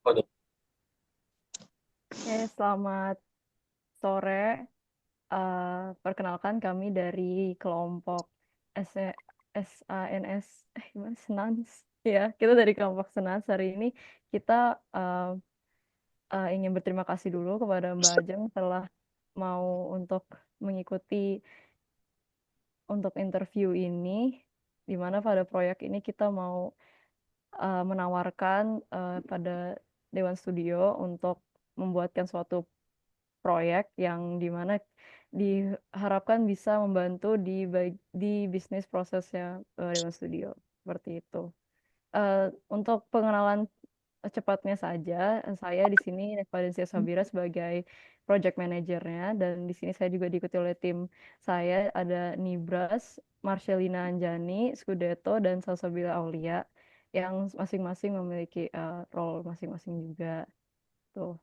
Oke, selamat sore. Perkenalkan kami dari kelompok S SANS, gimana? Senans. Ya, kita dari kelompok Senans. Hari ini kita eh, ingin berterima kasih dulu kepada Mbak Ajeng telah mau untuk mengikuti untuk interview ini, di mana pada proyek ini kita mau menawarkan pada Dewan Studio untuk membuatkan suatu proyek yang dimana diharapkan bisa membantu di bisnis prosesnya Dewan Studio seperti itu. Untuk pengenalan cepatnya saja, saya di sini Nevadensia Sabira sebagai project manajernya dan di sini saya juga diikuti oleh tim saya ada Nibras, Marcelina Anjani, Scudeto dan Salsabila Aulia yang masing-masing memiliki role masing-masing juga. Tuh.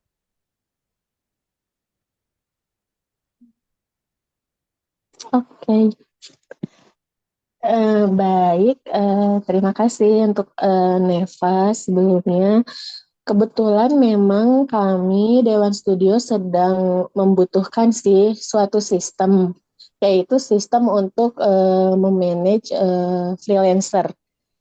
Oke, baik. Terima kasih untuk Neva sebelumnya. Kebetulan memang kami Dewan Studio sedang membutuhkan sih suatu sistem, yaitu sistem untuk memanage freelancer.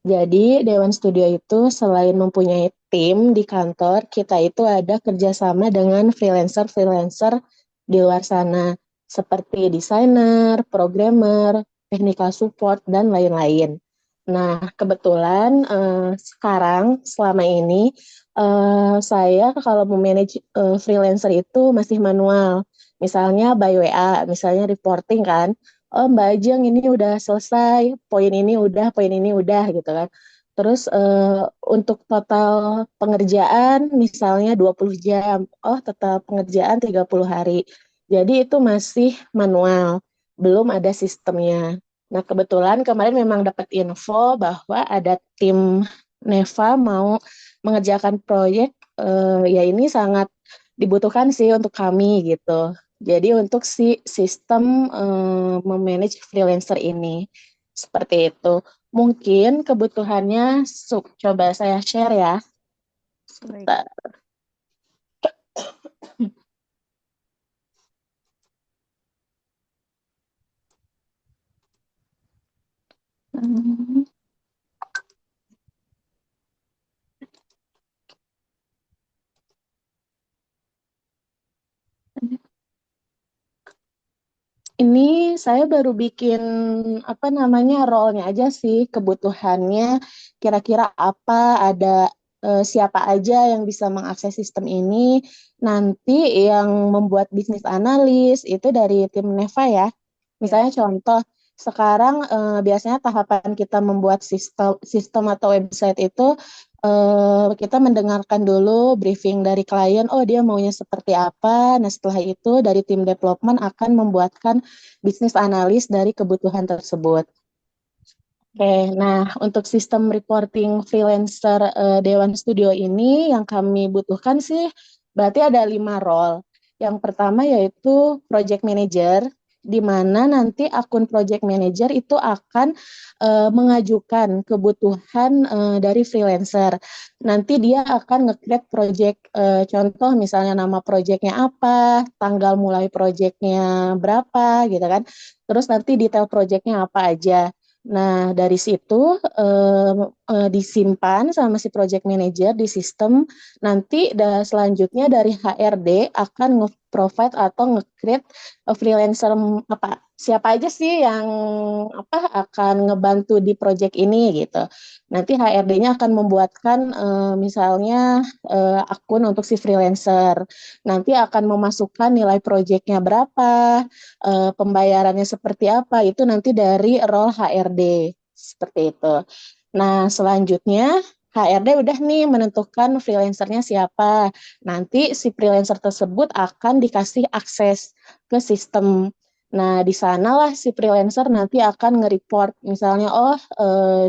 Jadi Dewan Studio itu selain mempunyai tim di kantor, kita itu ada kerjasama dengan freelancer-freelancer di luar sana, seperti desainer, programmer, technical support, dan lain-lain. Nah, kebetulan sekarang selama ini saya kalau memanage freelancer itu masih manual. Misalnya by WA, misalnya reporting kan. Oh Mbak Ajeng ini udah selesai, poin ini udah gitu kan. Terus untuk total pengerjaan misalnya 20 jam, oh total pengerjaan 30 hari. Jadi itu masih manual, belum ada sistemnya. Nah kebetulan kemarin memang dapat info bahwa ada tim Neva mau mengerjakan proyek, ya ini sangat dibutuhkan sih untuk kami gitu. Jadi untuk si sistem memanage freelancer ini seperti itu. Mungkin kebutuhannya coba saya share ya. Baik. Sebentar. Hmm, Ini saya baru bikin apa namanya role-nya aja sih, kebutuhannya kira-kira apa, ada siapa aja yang bisa mengakses sistem ini. Nanti yang membuat bisnis analis itu dari tim Neva ya. Ya. Misalnya contoh, sekarang biasanya tahapan kita membuat sistem sistem atau website itu kita mendengarkan dulu briefing dari klien, oh dia maunya seperti apa. Nah, setelah itu dari tim development akan membuatkan bisnis analis dari kebutuhan tersebut. Oke, nah untuk sistem reporting freelancer Dewan Studio ini yang kami butuhkan sih berarti ada 5 role. Yang pertama yaitu project manager, di mana nanti akun project manager itu akan mengajukan kebutuhan dari freelancer. Nanti dia akan nge-create project, contoh misalnya nama projectnya apa, tanggal mulai projectnya berapa gitu kan. Terus nanti detail projectnya apa aja. Nah, dari situ disimpan sama si project manager di sistem. Nanti selanjutnya dari HRD akan nge-provide atau nge-create freelancer apa siapa aja sih yang apa akan ngebantu di project ini gitu. Nanti HRD-nya akan membuatkan misalnya akun untuk si freelancer. Nanti akan memasukkan nilai projectnya berapa, pembayarannya seperti apa itu nanti dari role HRD seperti itu. Nah, selanjutnya HRD udah nih menentukan freelancernya siapa. Nanti si freelancer tersebut akan dikasih akses ke sistem. Nah, di sanalah si freelancer nanti akan nge-report misalnya, oh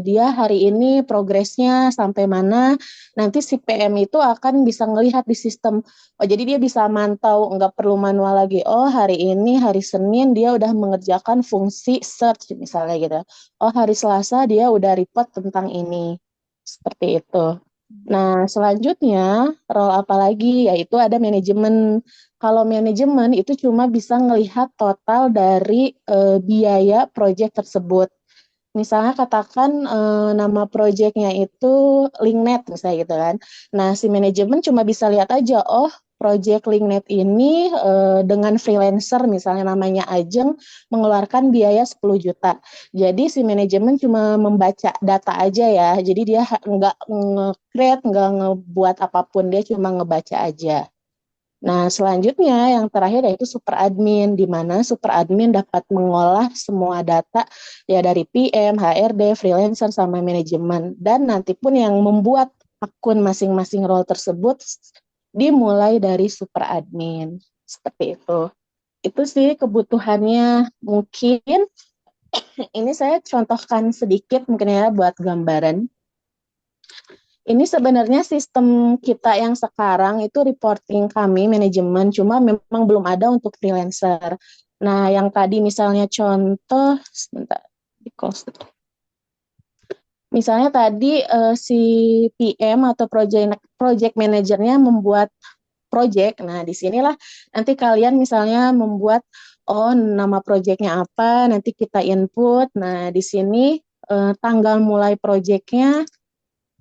dia hari ini progresnya sampai mana. Nanti si PM itu akan bisa ngelihat di sistem. Oh, jadi dia bisa mantau, nggak perlu manual lagi. Oh, hari ini, hari Senin, dia udah mengerjakan fungsi search, misalnya gitu. Oh, hari Selasa, dia udah report tentang ini. Seperti itu. Nah, selanjutnya role apa lagi? Yaitu ada manajemen. Kalau manajemen itu cuma bisa ngelihat total dari biaya proyek tersebut. Misalnya katakan nama proyeknya itu Linknet misalnya gitu kan. Nah, si manajemen cuma bisa lihat aja, oh proyek Linknet ini dengan freelancer misalnya namanya Ajeng mengeluarkan biaya 10 juta. Jadi si manajemen cuma membaca data aja ya. Jadi dia nggak nge-create, nggak ngebuat apapun, dia cuma ngebaca aja. Nah, selanjutnya yang terakhir yaitu super admin, di mana super admin dapat mengolah semua data ya dari PM, HRD, freelancer, sama manajemen. Dan nanti pun yang membuat akun masing-masing role tersebut dimulai dari super admin. Seperti itu. Itu sih kebutuhannya. Mungkin ini saya contohkan sedikit mungkin ya buat gambaran. Ini sebenarnya sistem kita yang sekarang itu reporting kami manajemen, cuma memang belum ada untuk freelancer. Nah, yang tadi misalnya contoh, sebentar, di close. Misalnya tadi si PM atau project manajernya membuat project. Nah, disinilah nanti kalian misalnya membuat, oh nama projectnya apa, nanti kita input. Nah, di sini tanggal mulai projectnya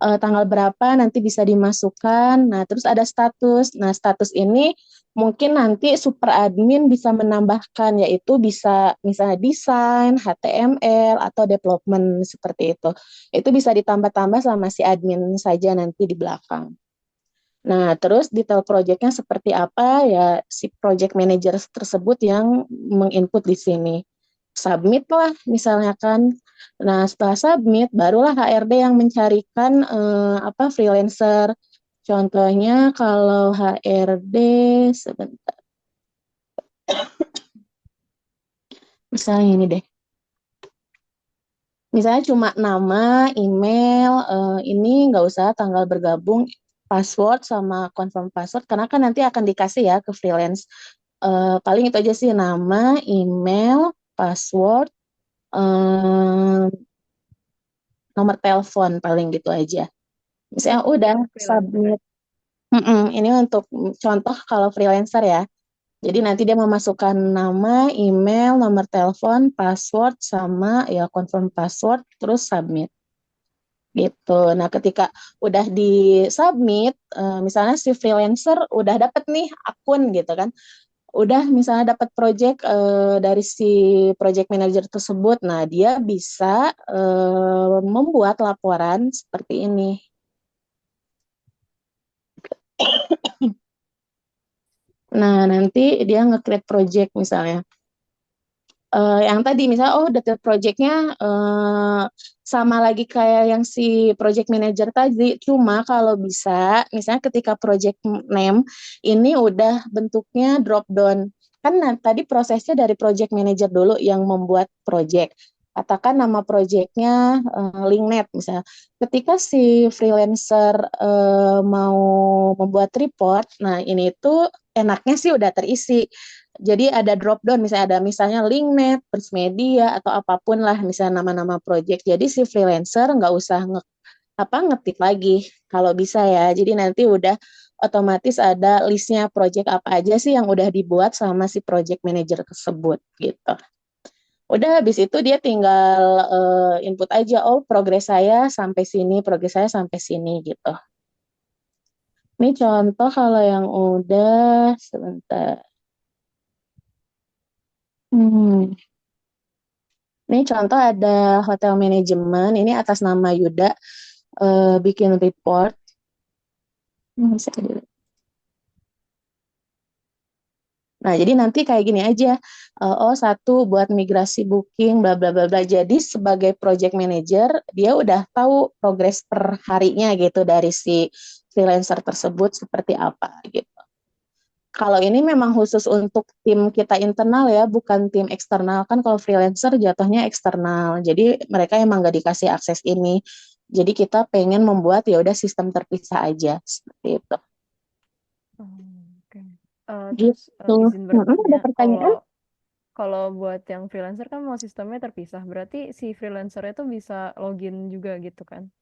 tanggal berapa nanti bisa dimasukkan. Nah, terus ada status. Nah, status ini mungkin nanti super admin bisa menambahkan, yaitu bisa misalnya desain, HTML, atau development seperti itu. Itu bisa ditambah-tambah sama si admin saja nanti di belakang. Nah, terus detail projectnya seperti apa ya si project manager tersebut yang menginput di sini. Submit lah misalnya kan. Nah, setelah submit barulah HRD yang mencarikan apa freelancer. Contohnya kalau HRD sebentar. Misalnya ini deh. Misalnya cuma nama, email, ini nggak usah tanggal bergabung, password sama confirm password karena kan nanti akan dikasih ya ke freelance. Paling itu aja sih nama, email, password, eh, nomor telepon paling gitu aja. Misalnya Oh, udah itu freelancer ya. submit. Ini untuk contoh kalau freelancer ya. Jadi nanti dia memasukkan nama, email, nomor telepon, password sama ya confirm password terus submit gitu. Nah, ketika udah di submit, misalnya si freelancer udah dapet nih akun gitu kan. Udah misalnya dapat project dari si project manager tersebut, nah dia bisa membuat laporan seperti ini. Nah, nanti dia nge-create project misalnya. Yang tadi misalnya, oh detail projectnya sama lagi kayak yang si project manager tadi, cuma kalau bisa, misalnya ketika project name ini udah bentuknya drop down. Kan tadi prosesnya dari project manager dulu yang membuat project. Katakan nama projectnya Linknet misalnya. Ketika si freelancer mau membuat report, nah ini tuh enaknya sih udah terisi. Jadi ada drop down, misalnya ada misalnya Linknet, First Media, atau apapun lah, misalnya nama-nama project. Jadi si freelancer nggak usah ngetik lagi kalau bisa ya. Jadi nanti udah otomatis ada listnya project apa aja sih yang udah dibuat sama si project manager tersebut gitu. Udah habis itu dia tinggal input aja, oh progres saya sampai sini, progres saya sampai sini gitu. Ini contoh kalau yang udah sebentar. Hmm. Ini contoh ada hotel manajemen, ini atas nama Yuda bikin report. Bisa dilihat. Nah, jadi nanti kayak gini aja. Oh, satu buat migrasi booking, bla bla bla bla. Jadi sebagai project manager, dia udah tahu progres per harinya gitu dari si freelancer tersebut seperti apa gitu. Kalau ini memang khusus untuk tim kita internal ya, bukan tim eksternal. Kan kalau freelancer jatuhnya eksternal. Jadi mereka emang nggak dikasih akses ini. Jadi kita pengen membuat ya udah sistem terpisah aja seperti itu. Oh, oke. Terus Gitu. izin bertanya, Ada kalau pertanyaan? kalau buat yang freelancer kan mau sistemnya terpisah, berarti si freelancer itu bisa login juga gitu kan?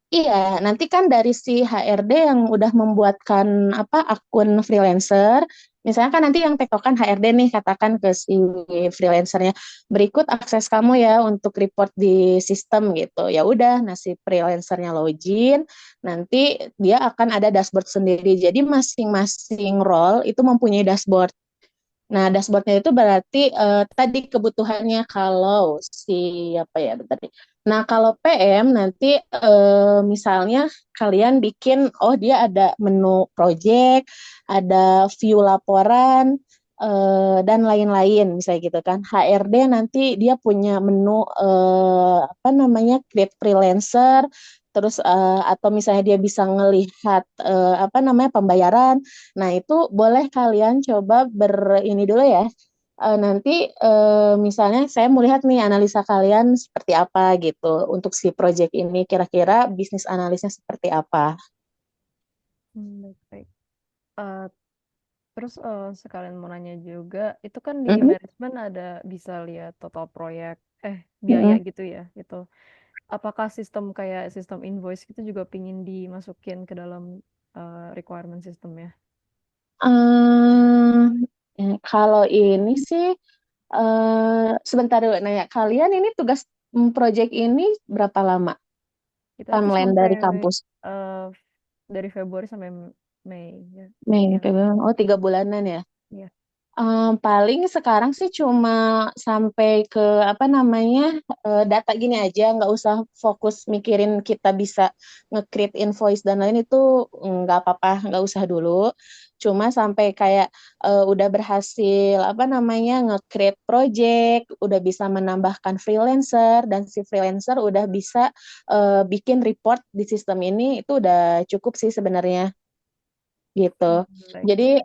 Iya, nanti kan dari si HRD yang udah membuatkan apa akun freelancer, misalnya kan nanti yang tektokan HRD nih katakan ke si freelancernya, berikut akses kamu ya untuk report di sistem gitu. Ya udah, nah si freelancernya login, nanti dia akan ada dashboard sendiri. Jadi masing-masing role itu mempunyai dashboard. Nah, dashboardnya itu berarti tadi kebutuhannya kalau si apa ya tadi. Nah, kalau PM nanti misalnya kalian bikin, oh dia ada menu project, ada view laporan, dan lain-lain, misalnya gitu kan. HRD nanti dia punya menu apa namanya create freelancer, terus atau misalnya dia bisa ngelihat apa namanya pembayaran. Nah, itu boleh kalian coba ini dulu ya. Nanti misalnya saya mau lihat nih analisa kalian seperti apa gitu untuk si project ini kira-kira bisnis analisnya seperti apa. Baik-baik. Eh, terus sekalian mau nanya juga, itu kan di Mm-mm, manajemen ada bisa lihat total proyek, biaya mm-mm. gitu ya, gitu. Apakah sistem kayak sistem invoice gitu juga pingin dimasukin ke dalam requirement sistemnya? Eh, kalau ini sih sebentar dulu nanya kalian ini tugas project ini berapa lama Kita tuh timeline sampai dari kampus? eh, dari Februari sampai Mei ya. Mei, Ya, Februari, oh 3 bulanan ya. ya. Paling sekarang sih cuma sampai ke apa namanya data gini aja, nggak usah fokus mikirin kita bisa nge-create invoice dan lain itu nggak apa-apa, nggak usah dulu. Cuma sampai kayak udah berhasil apa namanya nge-create project, udah bisa menambahkan freelancer dan si freelancer udah bisa bikin report di sistem ini itu udah cukup sih sebenarnya gitu. Baik. Jadi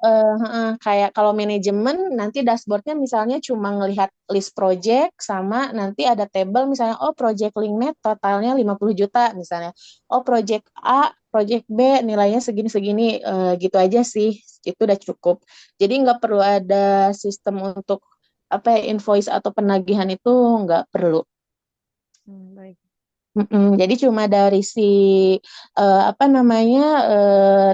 kayak kalau manajemen nanti dashboardnya misalnya cuma ngelihat list project sama nanti ada table misalnya oh project linknya totalnya 50 juta misalnya. Oh project A, project B nilainya segini-segini gitu aja sih. Itu udah cukup. Jadi nggak perlu ada sistem untuk apa ya, invoice atau penagihan itu nggak perlu. Baik. Jadi cuma dari si apa namanya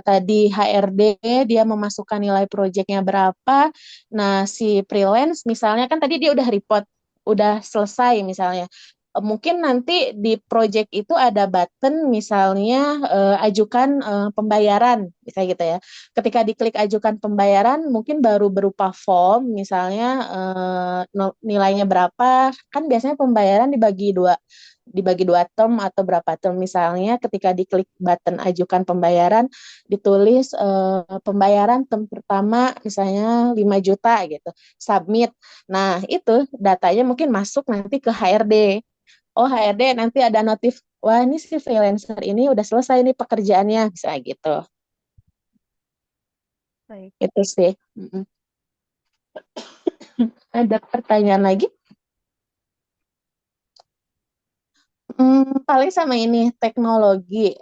tadi HRD dia memasukkan nilai proyeknya berapa. Nah, si freelance misalnya kan tadi dia udah report, udah selesai misalnya. Mungkin nanti di project itu ada button misalnya ajukan pembayaran misalnya gitu ya. Ketika diklik ajukan pembayaran mungkin baru berupa form misalnya nilainya berapa. Kan biasanya pembayaran dibagi dua term atau berapa term misalnya ketika diklik button ajukan pembayaran ditulis pembayaran term pertama misalnya 5 juta gitu submit. Nah itu datanya mungkin masuk nanti ke HRD. Oh HRD nanti ada notif wah ini si freelancer ini udah selesai nih pekerjaannya bisa gitu. Baik. Itu sih. Ada pertanyaan lagi. Paling sama ini teknologi.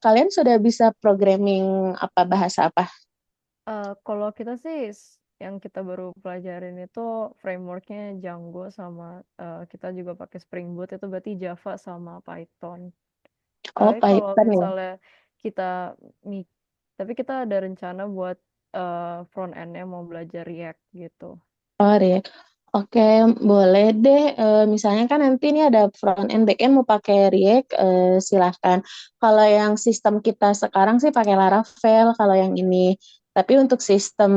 Kalian sudah bisa programming apa bahasa apa? Kalau kita sih yang kita baru pelajarin itu frameworknya Django sama kita juga pakai Spring Boot itu berarti Java sama Python. Oh Tapi kalau Python ya. misalnya kita mi- tapi kita ada rencana buat front end-nya mau belajar React gitu. Oh, React. Oke, boleh deh. Misalnya kan nanti ini ada front end, back end mau pakai React, silahkan. Kalau yang sistem kita sekarang sih pakai Laravel, kalau yang ini. Tapi untuk sistem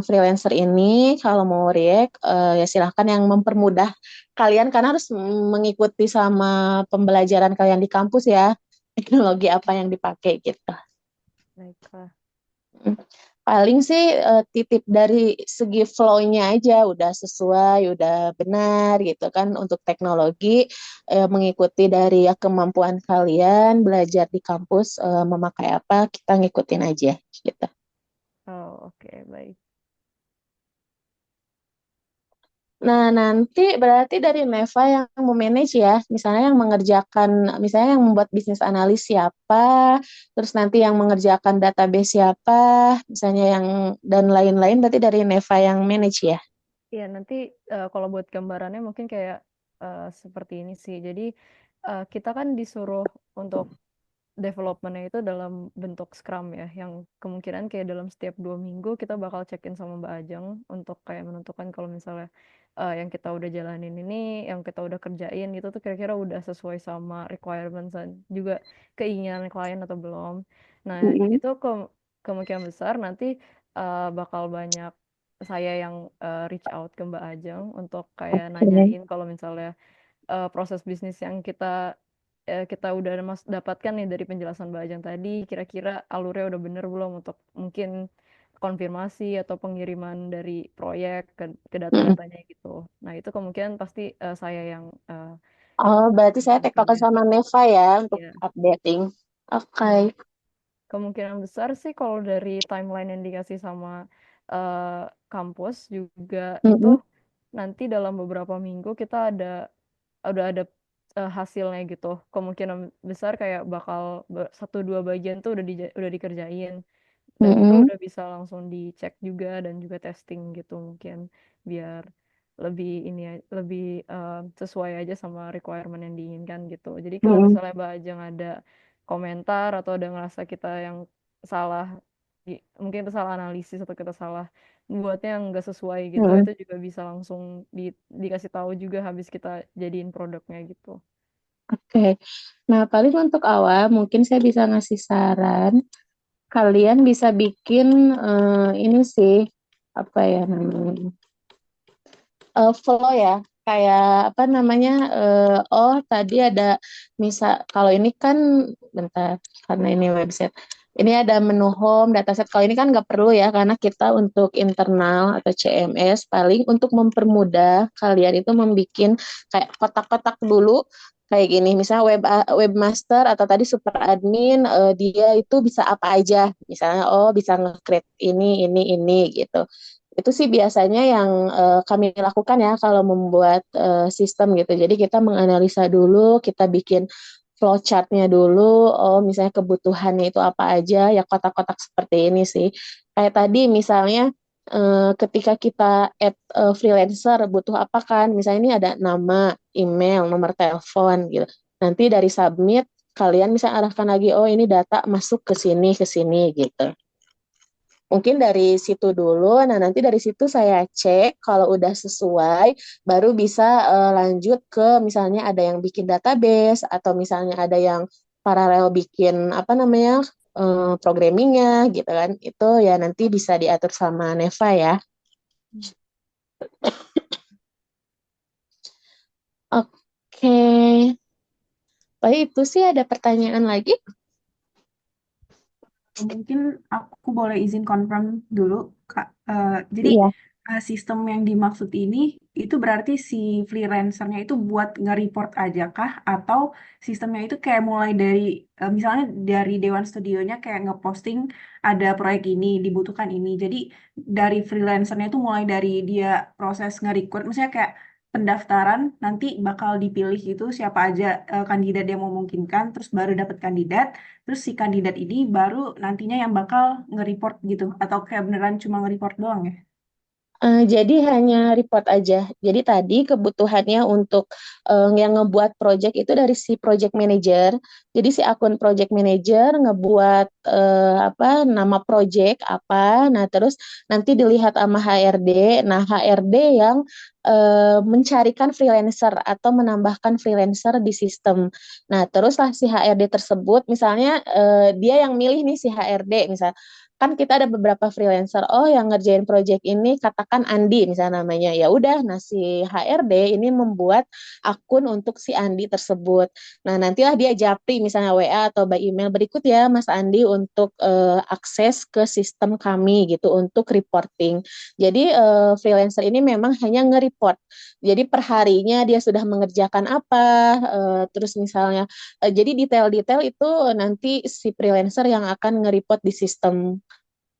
freelancer ini, kalau mau React, ya silahkan yang mempermudah kalian karena harus mengikuti sama pembelajaran kalian di kampus ya. Teknologi apa yang dipakai gitu. Baiklah. Paling sih titip dari segi flow-nya aja udah sesuai, udah benar gitu kan untuk teknologi mengikuti dari ya, kemampuan kalian belajar di kampus memakai apa kita ngikutin aja gitu. Oh, oke, baik. Nah, nanti berarti dari Neva yang memanage ya, misalnya yang mengerjakan, misalnya yang membuat bisnis analis siapa, terus nanti yang mengerjakan database siapa, misalnya yang dan lain-lain berarti dari Neva yang manage ya. Iya, nanti kalau buat gambarannya mungkin kayak seperti ini sih. Jadi kita kan disuruh untuk developmentnya itu dalam bentuk Scrum ya, yang kemungkinan kayak dalam setiap 2 minggu kita bakal check-in sama Mbak Ajeng untuk kayak menentukan kalau misalnya yang kita udah jalanin ini, yang kita udah kerjain itu tuh kira-kira udah sesuai sama requirements dan juga keinginan klien atau belum. Nah, Mm-mm. itu kemungkinan besar nanti bakal banyak saya yang reach out ke Mbak Ajeng untuk kayak Oke. nanyain kalau misalnya proses bisnis yang kita udah dapatkan nih dari penjelasan Mbak Ajeng tadi, kira-kira alurnya udah bener belum untuk mungkin konfirmasi atau pengiriman dari proyek ke Mm-mm. data-datanya gitu. Nah, itu kemungkinan pasti saya yang Oh, berarti saya lakukan tektokan ya. sama Neva ya untuk Ya. updating. Oke. Hmm. Kemungkinan besar sih kalau dari timeline yang dikasih sama eh, kampus juga itu Mm-mm. nanti dalam beberapa minggu kita udah ada hasilnya gitu. Kemungkinan besar kayak bakal satu dua bagian tuh udah dikerjain dan itu Mm-mm. udah bisa langsung dicek juga dan juga testing gitu mungkin biar lebih lebih sesuai aja sama requirement yang diinginkan gitu. Jadi kalau Mm-mm. misalnya Mbak Ajeng ada komentar atau ada ngerasa kita yang salah mungkin kita salah analisis atau kita salah buatnya yang nggak sesuai gitu Mm-mm. itu juga bisa langsung dikasih tahu juga habis kita jadiin produknya gitu. Oke. Nah, paling untuk awal mungkin saya bisa ngasih saran. Kalian bisa bikin ini sih apa ya namanya? Flow ya, kayak apa namanya, oh tadi ada misal kalau ini kan bentar, karena ini website ini ada menu home dataset. Kalau ini kan nggak perlu ya karena kita untuk internal atau CMS paling untuk mempermudah kalian itu membuat kayak kotak-kotak dulu kayak gini, misalnya webmaster atau tadi super admin, dia itu bisa apa aja, misalnya oh bisa nge-create ini gitu. Itu sih biasanya yang kami lakukan ya kalau membuat sistem gitu. Jadi kita menganalisa dulu, kita bikin flowchart-nya dulu, oh misalnya kebutuhannya itu apa aja, ya kotak-kotak seperti ini sih. Kayak tadi misalnya ketika kita add freelancer butuh apa kan, misalnya ini ada nama, email, nomor telepon gitu. Nanti dari submit, kalian bisa arahkan lagi, oh ini data masuk ke sini gitu. Mungkin dari situ dulu. Nah, nanti dari situ saya cek kalau udah sesuai, baru bisa lanjut ke misalnya ada yang bikin database atau misalnya ada yang paralel bikin apa namanya programmingnya gitu kan. Itu ya nanti bisa diatur sama Neva ya. Oke, baik itu sih ada pertanyaan lagi? Mungkin aku boleh izin confirm dulu, Kak. Jadi Iya. sistem yang dimaksud ini itu berarti si freelancernya itu buat nge-report aja kah? Atau sistemnya itu kayak mulai dari misalnya dari Dewan Studionya kayak ngeposting ada proyek ini dibutuhkan ini. Jadi dari freelancernya itu mulai dari dia proses nge-record, misalnya kayak pendaftaran nanti bakal dipilih gitu siapa aja kandidat yang memungkinkan, terus baru dapat kandidat. Terus si kandidat ini baru nantinya yang bakal nge-report gitu. Atau kayak beneran cuma nge-report doang ya? Jadi hanya report aja. Jadi tadi kebutuhannya untuk yang ngebuat project itu dari si project manager. Jadi si akun project manager ngebuat apa nama project apa. Nah terus nanti dilihat sama HRD. Nah HRD yang mencarikan freelancer atau menambahkan freelancer di sistem. Nah teruslah si HRD tersebut, misalnya dia yang milih nih si HRD, misal kan kita ada beberapa freelancer, oh yang ngerjain project ini katakan Andi misalnya namanya, ya udah, nah si HRD ini membuat akun untuk si Andi tersebut. Nah nantilah dia japri misalnya WA atau by email, berikut ya Mas Andi untuk akses ke sistem kami gitu untuk reporting. Jadi freelancer ini memang hanya nge-report, jadi perharinya dia sudah mengerjakan apa, terus misalnya jadi detail-detail itu nanti si freelancer yang akan nge-report di sistem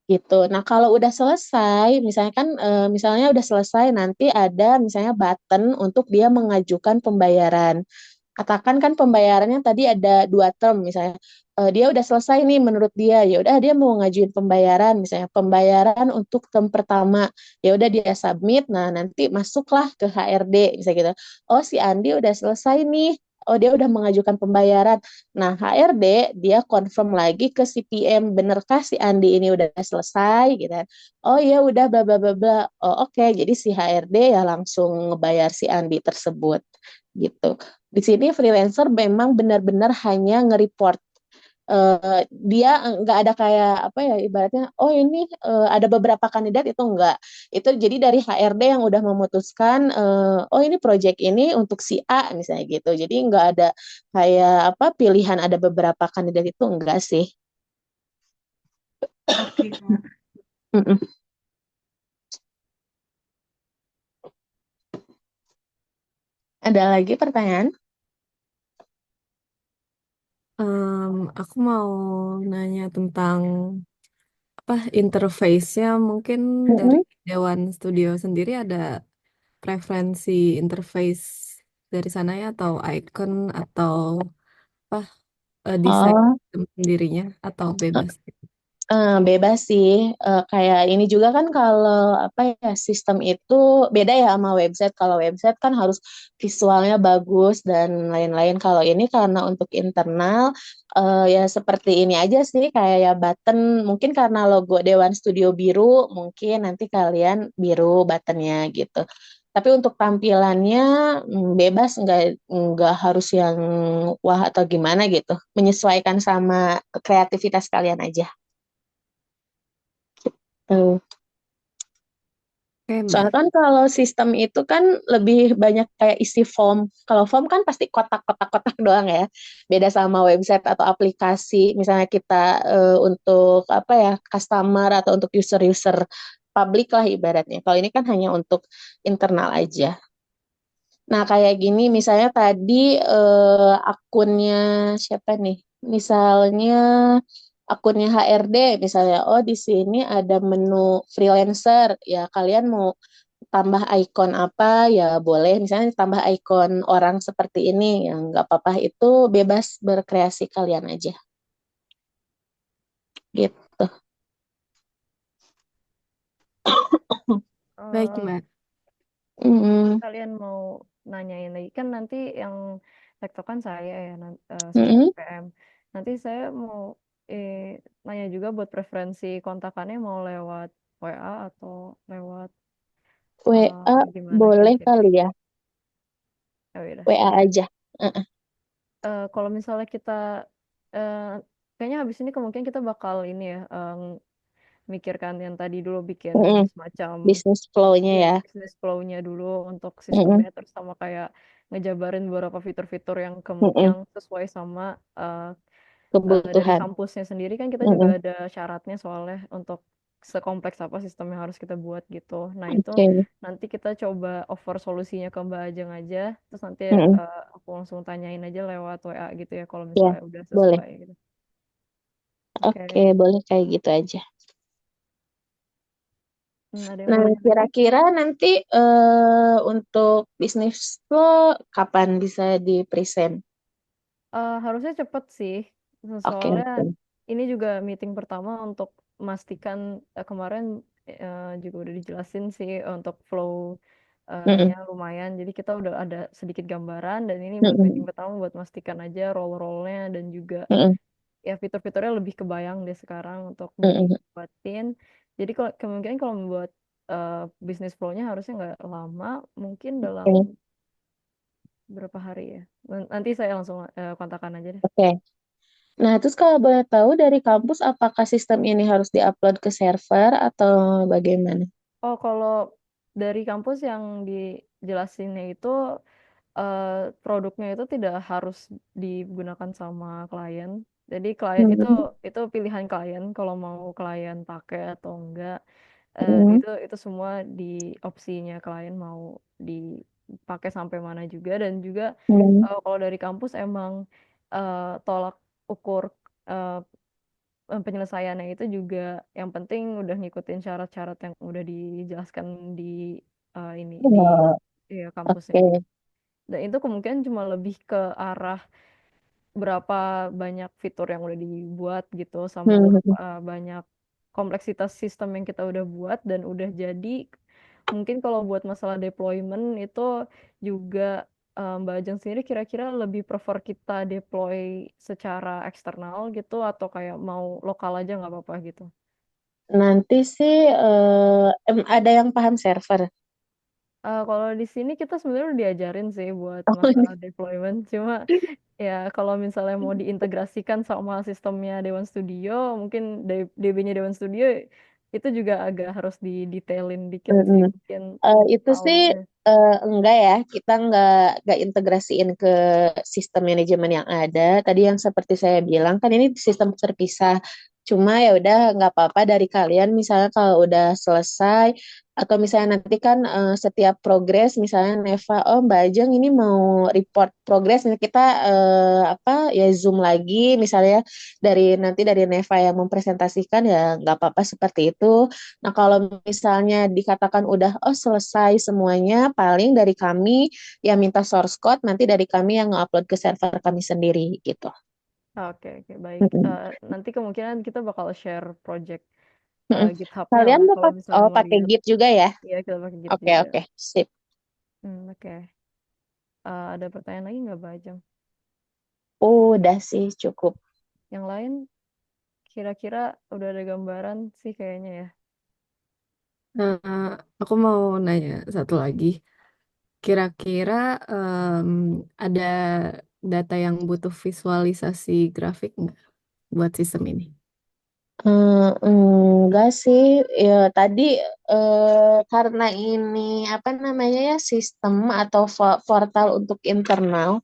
gitu. Nah, kalau udah selesai, misalnya kan misalnya udah selesai, nanti ada misalnya button untuk dia mengajukan pembayaran. Katakan kan pembayarannya tadi ada 2 term misalnya. Dia udah selesai nih menurut dia, ya udah dia mau ngajuin pembayaran, misalnya pembayaran untuk term pertama, ya udah dia submit. Nah, nanti masuklah ke HRD misalnya gitu. Oh, si Andi udah selesai nih oh dia udah mengajukan pembayaran. Nah, HRD dia confirm lagi ke si PM, benerkah si Andi ini udah selesai gitu kan. Oh iya udah bla bla bla bla. Oh oke, jadi si HRD ya langsung ngebayar si Andi tersebut gitu. Di sini freelancer memang benar-benar hanya nge-report. Dia nggak ada kayak apa ya ibaratnya oh ini ada beberapa kandidat itu enggak itu jadi dari HRD yang udah memutuskan oh ini project ini untuk si A misalnya gitu jadi nggak ada kayak apa pilihan ada beberapa kandidat itu enggak sih. Oke, Kak. Mm-mm. Ada lagi pertanyaan? Aku mau nanya tentang apa interface-nya mungkin dari Mm-mm. Dewan Studio sendiri ada preferensi interface dari sana ya atau icon atau apa desain Oh, sistem sendirinya atau bebas? bebas sih. Kayak ini juga kan kalau apa ya sistem itu beda ya sama website. Kalau website kan harus visualnya bagus dan lain-lain. Kalau ini karena untuk internal ya seperti ini aja sih kayak ya button. Mungkin karena logo Dewan Studio biru, mungkin nanti kalian biru buttonnya gitu. Tapi untuk tampilannya bebas nggak harus yang wah atau gimana gitu. Menyesuaikan sama kreativitas kalian aja. Tuh. Oke, Soalnya Mbak. kan kalau sistem itu kan lebih banyak kayak isi form. Kalau form kan pasti kotak-kotak-kotak doang ya. Beda sama website atau aplikasi. Misalnya kita untuk apa ya customer atau untuk user-user publik lah ibaratnya. Kalau ini kan hanya untuk internal aja. Nah kayak gini misalnya tadi akunnya siapa nih? Misalnya akunnya HRD misalnya. Oh di sini ada menu freelancer. Ya kalian mau tambah ikon apa ya boleh misalnya tambah ikon orang seperti ini yang nggak apa-apa itu bebas berkreasi kalian aja gitu. Baik, Eh, Mbak. Mm-mm. Kalian mau nanyain lagi kan nanti yang tektokan saya ya sebagai Mm-mm. PM. Nanti saya mau eh, nanya juga buat preferensi kontakannya mau lewat WA atau lewat WA gimana boleh kira-kira. kali ya Oh, ya udah. WA aja. Mm-mm. Kalau misalnya kita eh, kayaknya habis ini kemungkinan kita bakal ini ya mikirkan yang tadi dulu bikin Mm-mm. semacam Bisnis flow-nya ya ya. bisnis flow-nya dulu untuk Mm-mm. sistemnya terus sama kayak ngejabarin beberapa fitur-fitur yang Mm-mm. yang sesuai sama uh, dari Kebutuhan. kampusnya sendiri kan kita juga Mm-mm. ada syaratnya soalnya untuk sekompleks apa sistem yang harus kita buat gitu. Nah itu Oke. nanti kita coba offer solusinya ke Mbak Ajeng aja, terus nanti Mm-mm. aku langsung tanyain aja lewat WA gitu ya kalau Ya misalnya udah boleh. sesuai gitu. Oke Oke. boleh kayak gitu aja. Ada yang mau Nah, nanya lagi? kira-kira nanti untuk bisnis lo kapan bisa di-present? Harusnya cepet sih, Oke, soalnya oke. ini juga meeting pertama untuk memastikan kemarin juga udah dijelasin sih untuk flow nya Mm-mm, lumayan, jadi kita udah ada sedikit gambaran dan ini buat meeting mm-mm, pertama buat memastikan aja role-role-nya dan juga mm-mm, ya fitur-fiturnya lebih kebayang deh sekarang untuk mm-mm. dibuatin. Jadi kalau kemungkinan kalau membuat eh, bisnis flow-nya harusnya nggak lama, mungkin dalam Oke, berapa hari ya. Nanti saya langsung kontakkan aja deh. oke. Nah, terus kalau boleh tahu dari kampus, apakah sistem ini harus diupload ke server atau bagaimana? Oh, kalau dari kampus yang dijelasinnya itu eh, produknya itu tidak harus digunakan sama klien. Jadi klien itu Hmm, pilihan klien kalau mau klien pakai atau enggak. hmm, Itu semua di opsinya klien mau dipakai sampai mana juga dan juga hmm. kalau dari kampus emang tolak ukur eh, penyelesaiannya itu juga yang penting udah ngikutin syarat-syarat yang udah dijelaskan di ini di Oh, ya, kampusnya gitu. oke. Dan itu kemungkinan cuma lebih ke arah berapa banyak fitur yang udah dibuat gitu sama Hmm, berapa hmm, banyak kompleksitas sistem yang kita udah buat dan udah jadi. Mungkin kalau buat masalah deployment itu juga Mbak Ajeng sendiri kira-kira lebih prefer kita deploy secara eksternal gitu atau kayak mau lokal aja nggak apa-apa gitu? Nanti sih ada yang paham server. Kalau di sini kita sebenarnya udah diajarin sih buat Oh, masalah deployment, cuma ya kalau misalnya mau diintegrasikan sama sistemnya Dewan Studio, mungkin DB-nya Dewan Studio itu juga agak harus didetailin dikit sih, mm-mm. mungkin Itu tahu sih ya. enggak ya, kita enggak integrasiin ke sistem manajemen yang ada. Tadi yang seperti saya bilang kan ini sistem terpisah. Cuma ya udah nggak apa-apa dari kalian misalnya kalau udah selesai atau misalnya nanti kan setiap progres misalnya Neva, oh Mbak Ajeng ini mau report progres, nah kita apa ya Zoom lagi misalnya dari Neva yang mempresentasikan ya nggak apa-apa seperti itu. Nah, kalau misalnya dikatakan udah oh selesai semuanya, paling dari kami yang minta source code, nanti dari kami yang nge-upload ke server kami sendiri gitu. Oke, oke, baik. Mm-mm. Nanti kemungkinan kita bakal share project Mm-mm. GitHub-nya Kalian lah mau kalau misalnya mau pakai lihat. Git juga ya? Iya, kita pakai Git Oke, juga. oke, sip. Oke. Ada pertanyaan lagi nggak, Mbak Ajeng? Udah sih cukup. Yang lain kira-kira udah ada gambaran sih kayaknya ya. Nah, aku mau nanya satu lagi. Kira-kira ada data yang butuh visualisasi grafik nggak buat sistem ini? Enggak sih, ya tadi karena ini apa namanya ya sistem atau portal untuk internal,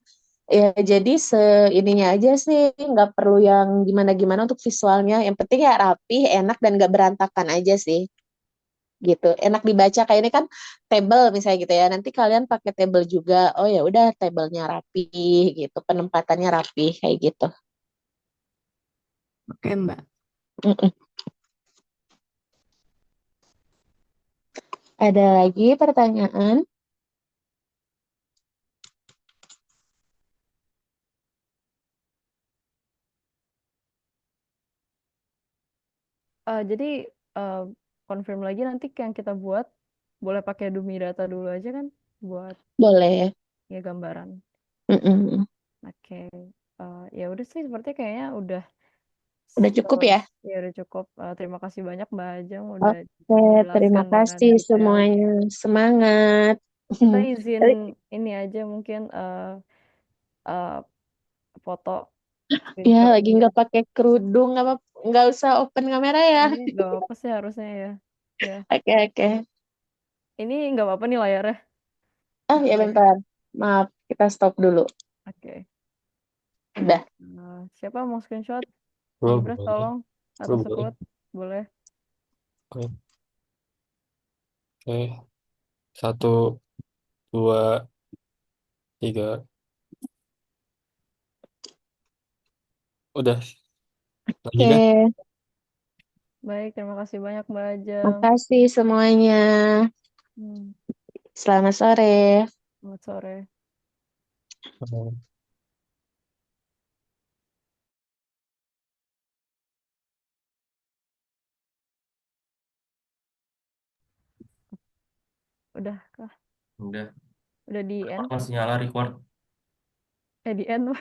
ya jadi seininya aja sih, nggak perlu yang gimana-gimana untuk visualnya. Yang penting ya rapih, enak dan nggak berantakan aja sih, gitu. Enak dibaca kayak ini kan table misalnya gitu ya. Nanti kalian pakai table juga. Oh ya udah, tablenya rapih gitu, penempatannya rapih kayak gitu. Oke, Mbak. Mm-mm. Ada lagi pertanyaan? Jadi eh, confirm lagi nanti yang kita buat boleh pakai Dumi data dulu aja kan buat Boleh. ya gambaran. Mm-mm. Oke. Ya udah sih seperti kayaknya udah Udah cukup ya? ya udah cukup. Terima kasih banyak Mbak Ajeng udah Oke, terima dijelaskan dengan kasih detail. semuanya. Semangat. Kita izin Tapi, ini aja mungkin eh, foto ya screenshot lagi aja. nggak pakai kerudung, nggak usah open kamera ya. Ini nggak apa sih harusnya ya. Ya, Oke, oke. ini nggak apa-apa nih layarnya. Ah, ya Baik. bentar. Maaf, kita stop dulu. Oke. Udah. Siapa mau screenshot? Oh, Gibran boleh. tolong atau Oh, boleh. sekut boleh. Oke. Oke. Satu, dua, tiga. Udah. Lagi kan? Oke, Baik, terima kasih banyak Mbak Ajeng. makasih semuanya. Hmm, Selamat sore. selamat sore. Oh. Udah kah? Udah. Udah di end? Masih nyala record. Di end